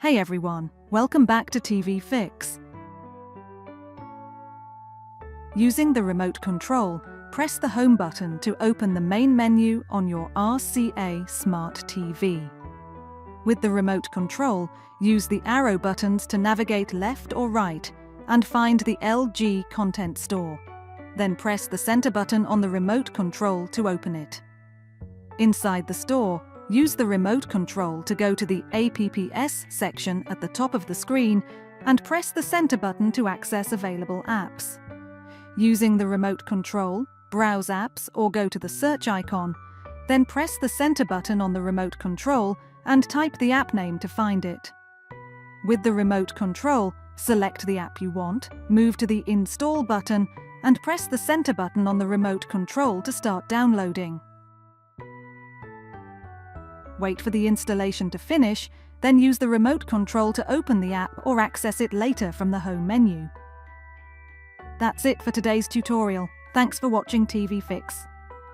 Hey everyone, welcome back to TV Fix. Using the remote control, press the home button to open the main menu on your RCA Smart TV. With the remote control, use the arrow buttons to navigate left or right and find the LG content store. Then press the center button on the remote control to open it. Inside the store, use the remote control to go to the APPS section at the top of the screen and press the center button to access available apps. Using the remote control, browse apps or go to the search icon, then press the center button on the remote control and type the app name to find it. With the remote control, select the app you want, move to the Install button, and press the center button on the remote control to start downloading. Wait for the installation to finish, then use the remote control to open the app or access it later from the home menu. That's it for today's tutorial. Thanks for watching TV Fix.